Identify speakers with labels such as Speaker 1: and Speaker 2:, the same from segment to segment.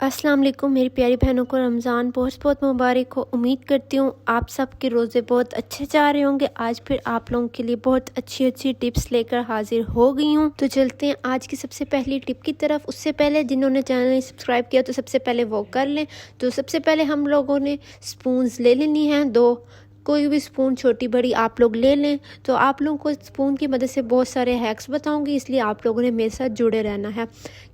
Speaker 1: अस्सलाम वालेकुम मेरी प्यारी बहनों को रमज़ान बहुत बहुत मुबारक हो। उम्मीद करती हूँ आप सब के रोज़े बहुत अच्छे जा रहे होंगे। आज फिर आप लोगों के लिए बहुत अच्छी अच्छी टिप्स लेकर हाजिर हो गई हूँ। तो चलते हैं आज की सबसे पहली टिप की तरफ। उससे पहले जिन्होंने चैनल नहीं सब्सक्राइब किया तो सबसे पहले वो कर लें। तो सबसे पहले हम लोगों ने स्पून्स ले लेनी है, दो कोई भी स्पून छोटी बड़ी आप लोग ले लें। तो आप लोगों को स्पून की मदद से बहुत सारे हैक्स बताऊंगी, इसलिए आप लोगों ने मेरे साथ जुड़े रहना है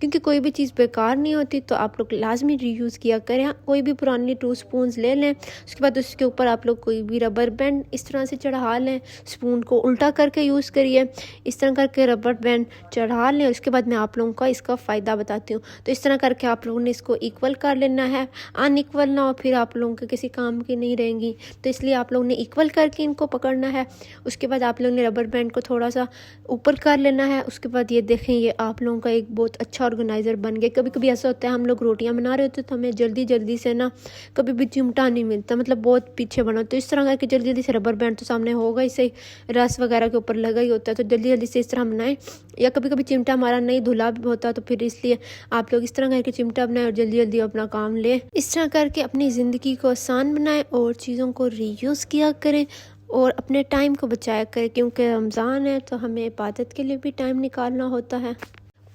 Speaker 1: क्योंकि कोई भी चीज़ बेकार नहीं होती। तो आप लोग लाजमी रीयूज़ किया करें। कोई भी पुरानी 2 स्पून्स ले लें, उसके बाद उसके ऊपर आप लोग कोई भी रबर बैंड इस तरह से चढ़ा लें। स्पून को उल्टा करके यूज़ करिए, इस तरह करके रबर बैंड चढ़ा लें। उसके बाद मैं आप लोगों को इसका फ़ायदा बताती हूँ। तो इस तरह करके आप लोगों ने इसको इक्वल कर लेना है, अनइक्वल ना हो फिर आप लोगों के किसी काम की नहीं रहेंगी। तो इसलिए आप लोगों ने इक्वल करके इनको पकड़ना है। उसके बाद आप लोगों ने रबर बैंड को थोड़ा सा ऊपर कर लेना है। उसके बाद ये देखें, ये आप लोगों का एक बहुत अच्छा ऑर्गेनाइज़र बन गया। कभी कभी ऐसा होता है हम लोग रोटियां बना रहे होते तो हमें जल्दी जल्दी से ना कभी भी चिमटा नहीं मिलता, मतलब बहुत पीछे बना। तो इस तरह करके जल्दी जल्दी से रबर बैंड तो सामने होगा ही सही, रस वगैरह के ऊपर लगा ही होता है, तो जल्दी जल्दी से इस तरह बनाएं। या कभी कभी चिमटा हमारा नहीं धुला भी होता तो फिर इसलिए आप लोग इस तरह करके चिमटा बनाएं और जल्दी जल्दी अपना काम लें। इस तरह करके अपनी ज़िंदगी को आसान बनाएं और चीज़ों को रीयूज़ किया करें और अपने टाइम को बचाया करें, क्योंकि रमज़ान है तो हमें इबादत के लिए भी टाइम निकालना होता है।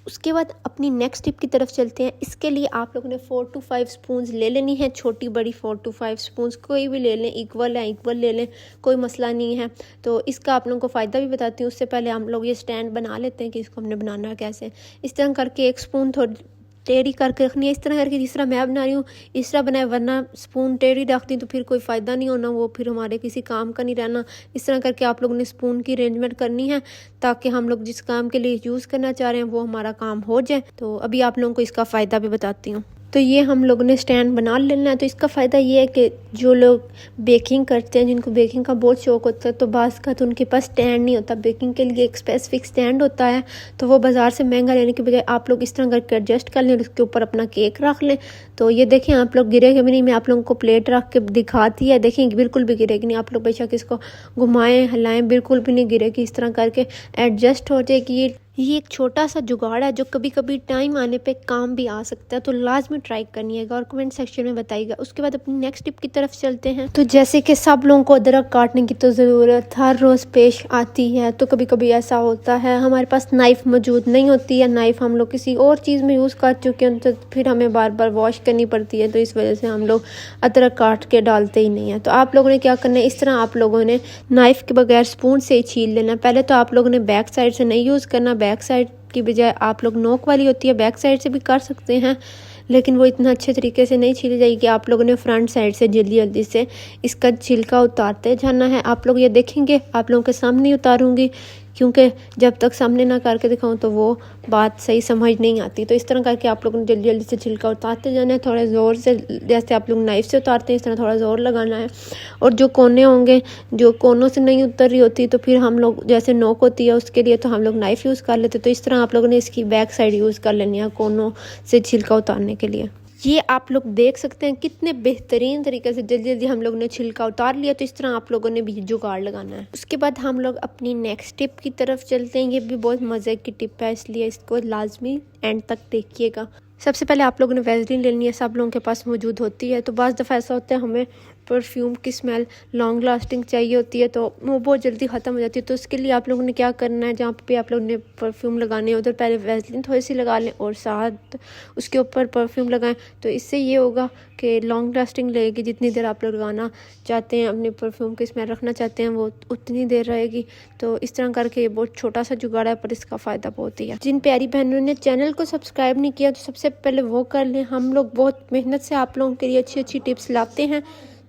Speaker 1: उसके बाद अपनी नेक्स्ट टिप की तरफ चलते हैं। इसके लिए आप लोगों ने 4 to 5 स्पून्स ले लेनी है, छोटी बड़ी 4 to 5 स्पून्स कोई भी ले लें, इक्वल है इक्वल ले लें, कोई मसला नहीं है। तो इसका आप लोगों को फ़ायदा भी बताती हूँ। उससे पहले हम लोग ये स्टैंड बना लेते हैं कि इसको हमने बनाना है कैसे। इस तरह करके एक स्पून थोड़ी टेढ़ी करके रखनी है, इस तरह करके जिस तरह मैं बना रही हूँ इस तरह बनाए, वरना स्पून टेढ़ी रख दी तो फिर कोई फ़ायदा नहीं होना, वो फिर हमारे किसी काम का नहीं रहना। इस तरह करके आप लोगों ने स्पून की अरेंजमेंट करनी है ताकि हम लोग जिस काम के लिए यूज़ करना चाह रहे हैं वो हमारा काम हो जाए। तो अभी आप लोगों को इसका फ़ायदा भी बताती हूँ। तो ये हम लोगों ने स्टैंड बना लेना है। तो इसका फ़ायदा ये है कि जो लोग बेकिंग करते हैं, जिनको बेकिंग का बहुत शौक़ होता है, तो बाज़ का तो उनके पास स्टैंड नहीं होता, बेकिंग के लिए एक स्पेसिफिक स्टैंड होता है। तो वो बाज़ार से महंगा लेने के बजाय आप लोग इस तरह करके एडजस्ट कर लें और उसके ऊपर अपना केक रख लें। तो ये देखें आप लोग गिरेगा भी नहीं, मैं आप लोगों को प्लेट रख के दिखाती है, देखें बिल्कुल भी गिरेगी नहीं। आप लोग बेशक इसको घुमाएं हिलाएं, बिल्कुल भी नहीं गिरेगी। इस तरह करके एडजस्ट हो जाएगी। ये एक छोटा सा जुगाड़ है जो कभी कभी टाइम आने पे काम भी आ सकता है, तो लाजमी ट्राई करनिएगा और कमेंट सेक्शन में बताइएगा। उसके बाद अपनी नेक्स्ट टिप की तरफ चलते हैं। तो जैसे कि सब लोगों को अदरक काटने की तो ज़रूरत हर रोज़ पेश आती है, तो कभी कभी ऐसा होता है हमारे पास नाइफ़ मौजूद नहीं होती है, नाइफ़ हम लोग किसी और चीज़ में यूज़ कर चुके हैं, तो फिर हमें बार बार वॉश करनी पड़ती है। तो इस वजह से हम लोग अदरक काट के डालते ही नहीं है। तो आप लोगों ने क्या करना है, इस तरह आप लोगों ने नाइफ़ के बगैर स्पून से ही छील लेना। पहले तो आप लोगों ने बैक साइड से नहीं यूज़ करना, बैक साइड की बजाय आप लोग नोक वाली होती है बैक साइड से भी कर सकते हैं, लेकिन वो इतना अच्छे तरीके से नहीं छीली जाएगी। आप लोगों ने फ्रंट साइड से जल्दी जल्दी से इसका छिलका उतारते जाना है। आप लोग ये देखेंगे, आप लोगों के सामने ही उतारूंगी क्योंकि जब तक सामने ना करके दिखाऊं तो वो बात सही समझ नहीं आती। तो इस तरह करके आप लोगों ने जल्दी जल्दी से छिलका उतारते जाना है, थोड़ा ज़ोर से, जैसे आप लोग नाइफ़ से उतारते हैं इस तरह थोड़ा ज़ोर लगाना है। और जो कोने होंगे, जो कोनों से नहीं उतर रही होती तो फिर हम लोग जैसे नोक होती है उसके लिए तो हम लोग नाइफ़ यूज़ कर लेते। तो इस तरह आप लोगों ने इसकी बैक साइड यूज़ कर लेनी है कोनों से छिलका उतारने के लिए। ये आप लोग देख सकते हैं कितने बेहतरीन तरीके से जल्दी जल्दी हम लोग ने छिलका उतार लिया। तो इस तरह आप लोगों ने भी जुगाड़ लगाना है। उसके बाद हम लोग अपनी नेक्स्ट टिप की तरफ चलते हैं। ये भी बहुत मज़े की टिप है, इसलिए इसको लाजमी एंड तक देखिएगा। सबसे पहले आप लोगों ने वैसलीन लेनी है, सब लोगों के पास मौजूद होती है। तो बाज़ दफ़ा ऐसा होता है हमें परफ्यूम की स्मेल लॉन्ग लास्टिंग चाहिए होती है, तो वो बहुत जल्दी ख़त्म हो जाती है। तो उसके लिए आप लोगों ने क्या करना है, जहाँ पे आप लोगों ने परफ्यूम लगाने हैं उधर पहले वैसलीन थोड़ी सी लगा लें और साथ उसके ऊपर परफ्यूम लगाएं। तो इससे ये होगा कि लॉन्ग लास्टिंग रहेगी, जितनी देर आप लोग लगाना चाहते हैं, अपने परफ्यूम की स्मेल रखना चाहते हैं वो उतनी देर रहेगी। तो इस तरह करके ये बहुत छोटा सा जुगाड़ है पर इसका फ़ायदा बहुत ही है। जिन प्यारी बहनों ने चैनल को सब्सक्राइब नहीं किया तो सबसे पहले वो कर लें। हम लोग बहुत मेहनत से आप लोगों के लिए अच्छी अच्छी टिप्स लाते हैं।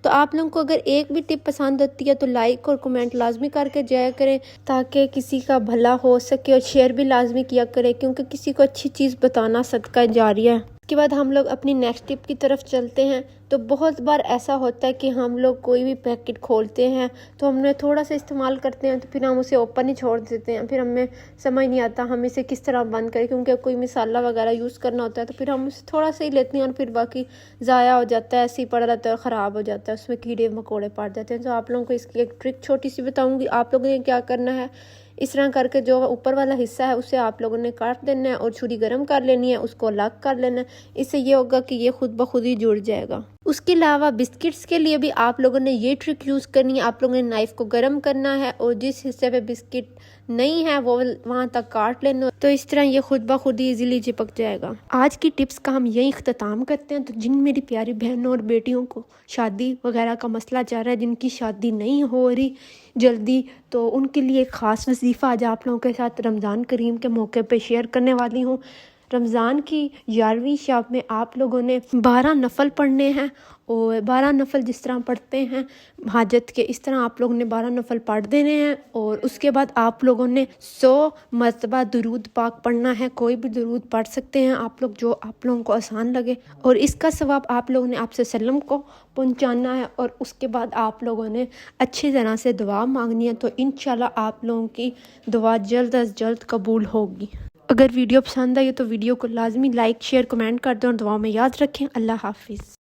Speaker 1: तो आप लोगों को अगर एक भी टिप पसंद आती है तो लाइक और कमेंट लाजमी करके जाया करें ताकि किसी का भला हो सके, और शेयर भी लाजमी किया करें क्योंकि किसी को अच्छी चीज़ बताना सदका जारिया है। उसके बाद हम लोग अपनी नेक्स्ट टिप की तरफ चलते हैं। तो बहुत बार ऐसा होता है कि हम लोग कोई भी पैकेट खोलते हैं तो हमने थोड़ा सा इस्तेमाल करते हैं तो फिर हम उसे ओपन ही छोड़ देते हैं, फिर हमें समझ नहीं आता हम इसे किस तरह बंद करें, क्योंकि कोई मसाला वगैरह यूज़ करना होता है तो फिर हम उसे थोड़ा सा ही लेते हैं और फिर बाकी ज़ाया हो जाता है, ऐसे ही पड़ा रहता है, ख़राब हो जाता है, उसमें कीड़े मकोड़े पड़ जाते हैं। तो आप लोगों को इसकी एक ट्रिक छोटी सी बताऊँगी। आप लोगों ने क्या करना है, इस तरह करके जो ऊपर वाला हिस्सा है उसे आप लोगों ने काट देना है और छुरी गर्म कर लेनी है, उसको अलग कर लेना है। इससे ये होगा कि ये खुद ब खुद ही जुड़ जाएगा। उसके अलावा बिस्किट्स के लिए भी आप लोगों ने ये ट्रिक यूज़ करनी है। आप लोगों ने नाइफ़ को गर्म करना है और जिस हिस्से पे बिस्किट नहीं है वो वहाँ तक काट लेना, तो इस तरह ये खुद ब खुद ही इजीली चिपक जाएगा। आज की टिप्स का हम यही इख्तिताम करते हैं। तो जिन मेरी प्यारी बहनों और बेटियों को शादी वगैरह का मसला चल रहा है, जिनकी शादी नहीं हो रही जल्दी, तो उनके लिए एक ख़ास वजीफ़ा आज आप लोगों के साथ रमज़ान करीम के मौके पे शेयर करने वाली हूँ। रमज़ान की 11वीं शब में आप लोगों ने 12 नफल पढ़ने हैं और 12 नफल जिस तरह पढ़ते हैं हाजत के, इस तरह आप लोगों ने 12 नफल पढ़ देने हैं। और उसके बाद आप लोगों ने 100 मरतबा दुरूद पाक पढ़ना है। कोई भी दुरूद पढ़ सकते हैं आप लोग, जो आप लोगों को आसान लगे, और इसका सवाब आप लोगों ने आपसे सल्लम को पहुंचाना है। और उसके बाद आप लोगों ने अच्छी तरह से दुआ मांगनी है, तो इंशाल्लाह आप लोगों की दुआ जल्द अज जल्द कबूल होगी। अगर वीडियो पसंद आई तो वीडियो को लाजमी लाइक शेयर कमेंट कर दें और दुआ में याद रखें। अल्लाह हाफिज़।